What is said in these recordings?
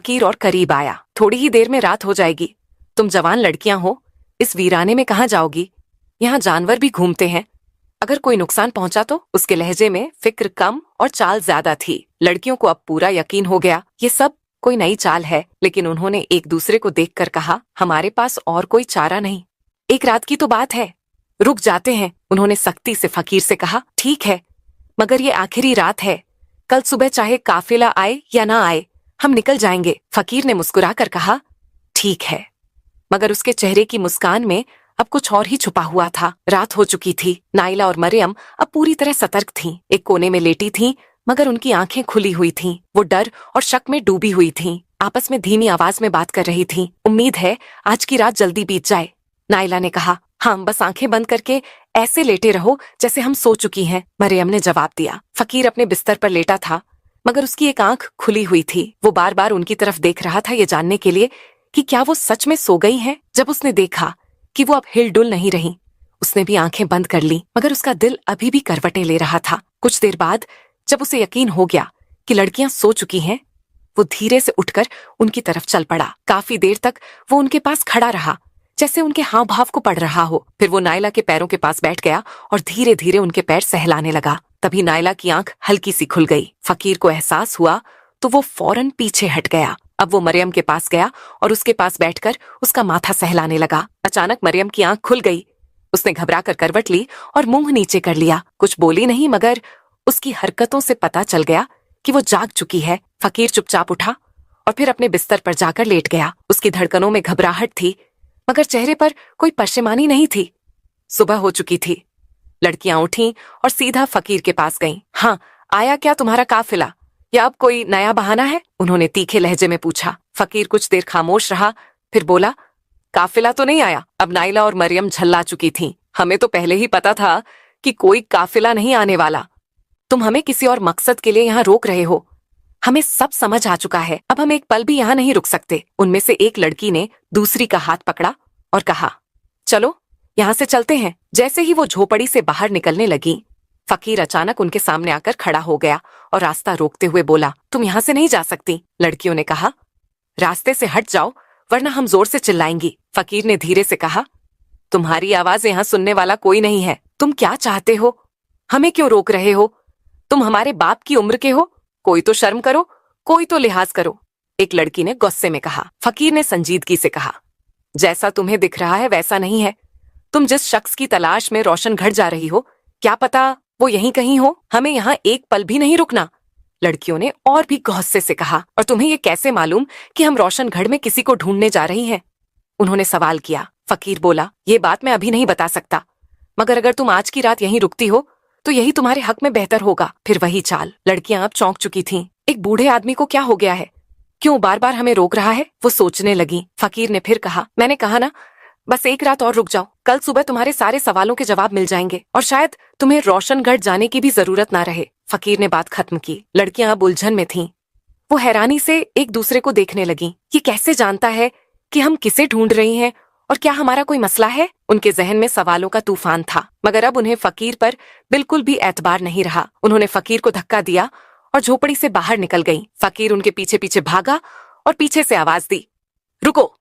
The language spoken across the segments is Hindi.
फकीर और करीब आया। थोड़ी ही देर में रात हो जाएगी। तुम जवान लड़कियां हो, इस वीराने में कहाँ जाओगी? यहाँ जानवर भी घूमते हैं। अगर कोई नुकसान पहुंचा तो? उसके लहजे में फिक्र कम और चाल ज्यादा थी। लड़कियों को अब पूरा यकीन हो गया ये सब कोई नई चाल है, लेकिन उन्होंने एक दूसरे को देखकर कहा, हमारे पास और कोई चारा नहीं। एक रात की तो बात है, रुक जाते हैं। उन्होंने सख्ती से फकीर से कहा, ठीक है, मगर ये आखिरी रात है। कल सुबह चाहे काफिला आए या ना आए, हम निकल जाएंगे। फकीर ने मुस्कुराकर कहा, ठीक है, मगर उसके चेहरे की मुस्कान में अब कुछ और ही छुपा हुआ था। रात हो चुकी थी। नाइला और मरियम अब पूरी तरह सतर्क थीं। एक कोने में लेटी थीं, मगर उनकी आंखें खुली हुई थीं। वो डर और शक में डूबी हुई थीं। आपस में धीमी आवाज में बात कर रही थीं। उम्मीद है आज की रात जल्दी बीत जाए। नाइला ने कहा, हाँ, बस आंखें बंद करके ऐसे लेटे रहो जैसे हम सो चुकी हैं। मरियम ने जवाब दिया। फकीर अपने बिस्तर पर लेटा था, मगर उसकी एक आंख खुली हुई थी। वो बार बार उनकी तरफ देख रहा था, ये जानने के लिए कि क्या वो सच में सो गई हैं। जब उसने देखा कि वो अब हिलडुल नहीं रही, उसने भी आंखें बंद कर ली, मगर उसका दिल अभी भी करवटें ले रहा था। कुछ देर बाद जब उसे यकीन हो गया कि लड़कियां सो चुकी हैं, वो धीरे से उठकर उनकी तरफ चल पड़ा। काफी देर तक वो उनके पास खड़ा रहा, जैसे उनके हाव भाव को पढ़ रहा हो। फिर वो नाइला के पैरों के पास बैठ गया और धीरे धीरे उनके पैर सहलाने लगा। तभी नाइला की आंख हल्की सी खुल गई। फकीर को एहसास हुआ तो वो फौरन पीछे हट गया। अब वो मरियम के पास गया और उसके पास बैठकर उसका माथा सहलाने लगा। अचानक मरियम की आंख खुल गई। उसने घबराकर करवट ली और मुंह नीचे कर लिया। कुछ बोली नहीं, मगर उसकी हरकतों से पता चल गया कि वो जाग चुकी है। फकीर चुपचाप उठा और फिर अपने बिस्तर पर जाकर लेट गया। उसकी धड़कनों में घबराहट थी, मगर चेहरे पर कोई परेशानी नहीं थी। सुबह हो चुकी थी। लड़कियां उठीं और सीधा फकीर के पास गईं। हाँ, आया क्या तुम्हारा काफिला, या अब कोई नया बहाना है? उन्होंने तीखे लहजे में पूछा। फकीर कुछ देर खामोश रहा, फिर बोला, काफिला तो नहीं आया। अब नाइला और मरियम झल्ला चुकी थीं। हमें तो पहले ही पता था कि कोई काफिला नहीं आने वाला। तुम हमें किसी और मकसद के लिए यहाँ रोक रहे हो। हमें सब समझ आ चुका है। अब हम एक पल भी यहाँ नहीं रुक सकते। उनमें से एक लड़की ने दूसरी का हाथ पकड़ा और कहा, चलो यहाँ से चलते हैं। जैसे ही वो झोपड़ी से बाहर निकलने लगी, फकीर अचानक उनके सामने आकर खड़ा हो गया और रास्ता रोकते हुए बोला, तुम यहाँ से नहीं जा सकती। लड़कियों ने कहा, रास्ते से हट जाओ वरना हम जोर से चिल्लाएंगी। फकीर ने धीरे से कहा, तुम्हारी आवाज यहाँ सुनने वाला कोई नहीं है। तुम क्या चाहते हो? हमें क्यों रोक रहे हो? तुम हमारे बाप की उम्र के हो। कोई तो शर्म करो, कोई तो लिहाज करो। एक लड़की ने गुस्से में कहा। फकीर ने संजीदगी से कहा, जैसा तुम्हें दिख रहा है वैसा नहीं है। तुम जिस शख्स की तलाश में रोशनगढ़ जा रही हो, क्या पता वो यहीं कहीं हो। हमें यहाँ एक पल भी नहीं रुकना। लड़कियों ने और भी गुस्से से कहा, और तुम्हें ये कैसे मालूम कि हम रोशनगढ़ में किसी को ढूंढने जा रही हैं? उन्होंने सवाल किया। फकीर बोला, ये बात मैं अभी नहीं बता सकता, मगर अगर तुम आज की रात यहीं रुकती हो तो यही तुम्हारे हक में बेहतर होगा। फिर वही चाल। लड़कियां अब चौंक चुकी थीं। एक बूढ़े आदमी को क्या हो गया है? क्यों बार बार हमें रोक रहा है? वो सोचने लगी। फकीर ने फिर कहा, मैंने कहा ना, बस एक रात और रुक जाओ। कल सुबह तुम्हारे सारे सवालों के जवाब मिल जाएंगे और शायद तुम्हें रोशनगढ़ जाने की भी जरूरत ना रहे। फकीर ने बात खत्म की। लड़कियां अब उलझन में थीं। वो हैरानी से एक दूसरे को देखने लगीं। ये कैसे जानता है कि हम किसे ढूंढ रही हैं और क्या हमारा कोई मसला है? उनके जहन में सवालों का तूफान था, मगर अब उन्हें फकीर पर बिल्कुल भी एतबार नहीं रहा। उन्होंने फकीर को धक्का दिया और झोपड़ी से बाहर निकल गईं। फकीर उनके पीछे पीछे भागा और पीछे से आवाज दी, रुको,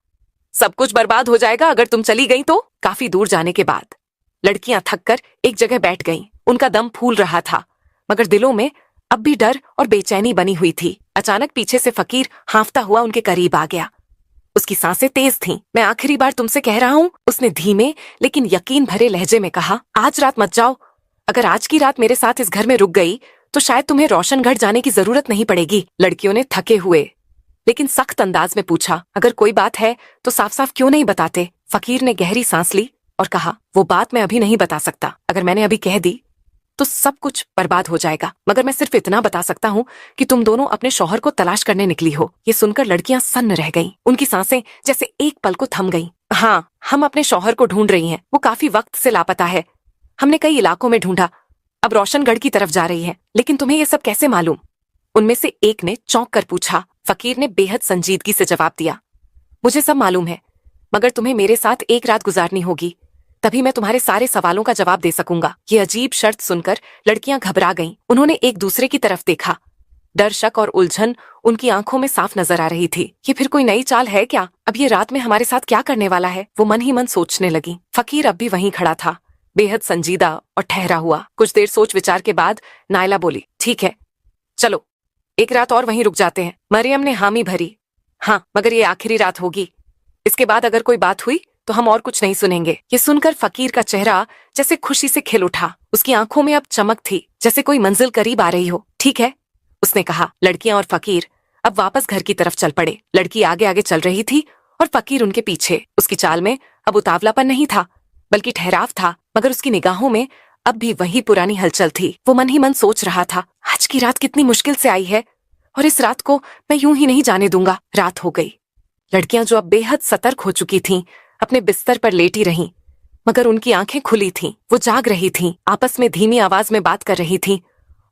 सब कुछ बर्बाद हो जाएगा अगर तुम चली गई तो। काफी दूर जाने के बाद लड़कियां थककर एक जगह बैठ गईं। उनका दम फूल रहा था, मगर दिलों में अब भी डर और बेचैनी बनी हुई थी। अचानक पीछे से फकीर हांफता हुआ उनके करीब आ गया। उसकी सांसें तेज थीं। मैं आखिरी बार तुमसे कह रहा हूँ, उसने धीमे लेकिन यकीन भरे लहजे में कहा, आज रात मत जाओ। अगर आज की रात मेरे साथ इस घर में रुक गई तो शायद तुम्हें रोशनगढ़ जाने की जरूरत नहीं पड़ेगी। लड़कियों ने थके हुए लेकिन सख्त अंदाज में पूछा, अगर कोई बात है तो साफ साफ क्यों नहीं बताते? फकीर ने गहरी सांस ली और कहा, वो बात मैं अभी नहीं बता सकता। अगर मैंने अभी कह दी तो सब कुछ बर्बाद हो जाएगा, मगर मैं सिर्फ इतना बता सकता हूँ कि तुम दोनों अपने शौहर को तलाश करने निकली हो। ये सुनकर लड़कियां सन्न रह गईं। उनकी सांसें जैसे एक पल को थम गईं। हाँ, हम अपने शौहर को ढूंढ रही हैं। वो काफी वक्त से लापता है। हमने कई इलाकों में ढूंढा, अब रोशनगढ़ की तरफ जा रही है। लेकिन तुम्हें ये सब कैसे मालूम? उनमें से एक ने चौंक कर पूछा। फकीर ने बेहद संजीदगी से जवाब दिया, मुझे सब मालूम है, मगर तुम्हें मेरे साथ एक रात गुजारनी होगी, तभी मैं तुम्हारे सारे सवालों का जवाब दे सकूंगा। ये अजीब शर्त सुनकर लड़कियां घबरा गईं। उन्होंने एक दूसरे की तरफ देखा। डर, शक और उलझन उनकी आंखों में साफ नजर आ रही थी। ये फिर कोई नई चाल है क्या? अब ये रात में हमारे साथ क्या करने वाला है? वो मन ही मन सोचने लगी। फकीर अब भी वहीं खड़ा था, बेहद संजीदा और ठहरा हुआ। कुछ देर सोच विचार के बाद नायला बोली, ठीक है, चलो एक रात और वहीं रुक जाते हैं। मरियम ने हामी भरी। हाँ, मगर ये आखिरी रात होगी। इसके बाद अगर कोई बात हुई तो हम और कुछ नहीं सुनेंगे। ये सुनकर फकीर का चेहरा जैसे खुशी से खिल उठा। उसकी आंखों में अब चमक थी, जैसे कोई मंजिल करीब आ रही हो। ठीक है, उसने कहा। लड़कियां और फकीर अब वापस घर की तरफ चल पड़े। लड़की आगे आगे चल रही थी और फकीर उनके पीछे। उसकी चाल में अब उतावलापन नहीं था, बल्कि ठहराव था, मगर उसकी निगाहों में अब भी वही पुरानी हलचल थी। वो मन ही मन सोच रहा था, आज की रात कितनी मुश्किल से आई है और इस रात को मैं यूं ही नहीं जाने दूंगा। रात हो गई। लड़कियां जो अब बेहद सतर्क हो चुकी थीं, अपने बिस्तर पर लेटी रहीं, मगर उनकी आंखें खुली थीं। वो जाग रही थीं, आपस में धीमी आवाज में बात कर रही थीं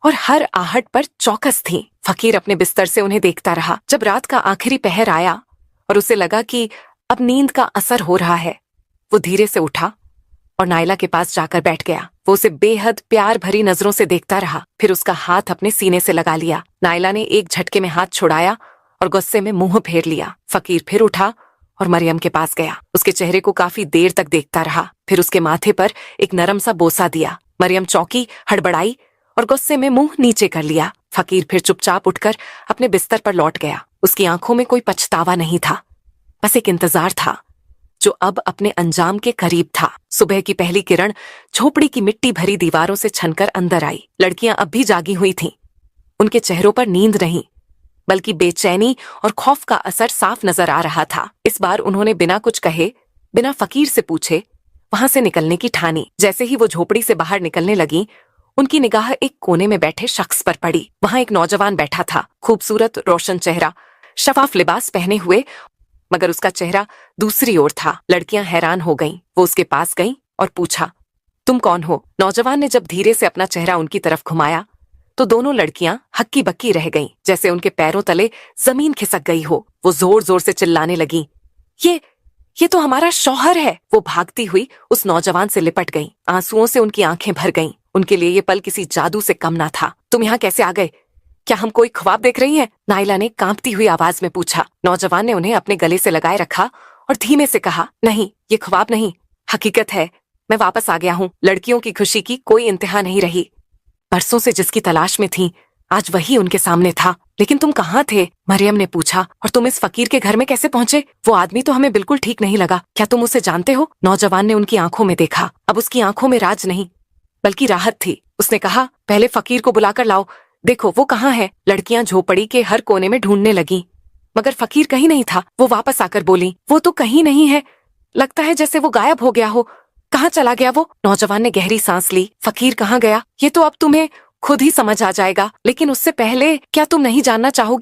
और हर आहट पर चौकस थीं। फकीर अपने बिस्तर से उन्हें देखता रहा। जब रात का आखिरी पहर आया और उसे लगा कि अब नींद का असर हो रहा है, वो धीरे से उठा और नायला के पास जाकर बैठ गया। वो उसे बेहद प्यार भरी नजरों से देखता रहा, फिर उसका हाथ अपने सीने से लगा लिया। नायला ने एक झटके में हाथ छुड़ाया और गुस्से में मुंह फेर लिया। फकीर फिर उठा और मरियम के पास गया। उसके चेहरे को काफी देर तक देखता रहा, फिर उसके माथे पर एक नरम सा बोसा दिया। मरियम चौंकी, हड़बड़ाई और गुस्से में मुंह नीचे कर लिया। फकीर फिर चुपचाप उठकर अपने बिस्तर पर लौट गया। उसकी आंखों में कोई पछतावा नहीं था, बस एक इंतजार था जो अब अपने अंजाम के करीब था। सुबह की पहली किरण झोपड़ी की मिट्टी भरी दीवारों से छनकर अंदर आई। लड़कियां अब भी जागी हुई थीं। उनके चेहरों पर नींद नहीं, बल्कि बेचैनी और खौफ का असर साफ नजर आ रहा था। इस बार उन्होंने बिना कुछ कहे, बिना फकीर से पूछे वहां से निकलने की ठानी। जैसे ही वो झोपड़ी से बाहर निकलने लगी, उनकी निगाह एक कोने में बैठे शख्स पर पड़ी। वहां एक नौजवान बैठा था, खूबसूरत रोशन चेहरा, शफाफ लिबास पहने हुए, मगर उसका चेहरा दूसरी ओर था। लड़कियां हैरान हो गईं। वो उसके पास गईं और पूछा, तुम कौन हो? नौजवान ने जब धीरे से अपना चेहरा उनकी तरफ घुमाया तो दोनों लड़कियां हक्की बक्की रह गईं, जैसे उनके पैरों तले जमीन खिसक गई हो। वो जोर जोर से चिल्लाने लगीं, ये तो हमारा शौहर है। वो भागती हुई उस नौजवान से लिपट गईं। आंसुओं से उनकी आंखें भर गईं। उनके लिए ये पल किसी जादू से कम ना था। तुम यहाँ कैसे आ गए? क्या हम कोई ख्वाब देख रही हैं? नायला ने कांपती हुई आवाज में पूछा। नौजवान ने उन्हें अपने गले से लगाए रखा और धीमे से कहा, नहीं, ये ख्वाब नहीं, हकीकत है। मैं वापस आ गया हूँ। लड़कियों की खुशी की कोई इंतहा नहीं रही। बरसों से जिसकी तलाश में थी, आज वही उनके सामने था। लेकिन तुम कहाँ थे? मरियम ने पूछा। और तुम इस फकीर के घर में कैसे पहुंचे? वो आदमी तो हमें बिल्कुल ठीक नहीं लगा। क्या तुम उसे जानते हो? नौजवान ने उनकी आंखों में देखा। अब उसकी आंखों में राज नहीं, बल्कि राहत थी। उसने कहा, पहले फकीर को बुलाकर लाओ। देखो वो कहाँ है? लड़कियां झोपड़ी के हर कोने में ढूंढने लगीं, मगर फकीर कहीं नहीं था। वो वापस आकर बोली, वो तो कहीं नहीं है। लगता है जैसे वो गायब हो गया हो। कहाँ चला गया वो? नौजवान ने गहरी सांस ली। फकीर कहाँ गया, ये तो अब तुम्हें खुद ही समझ आ जाएगा। लेकिन उससे पहले क्या तुम नहीं जानना चाहोगी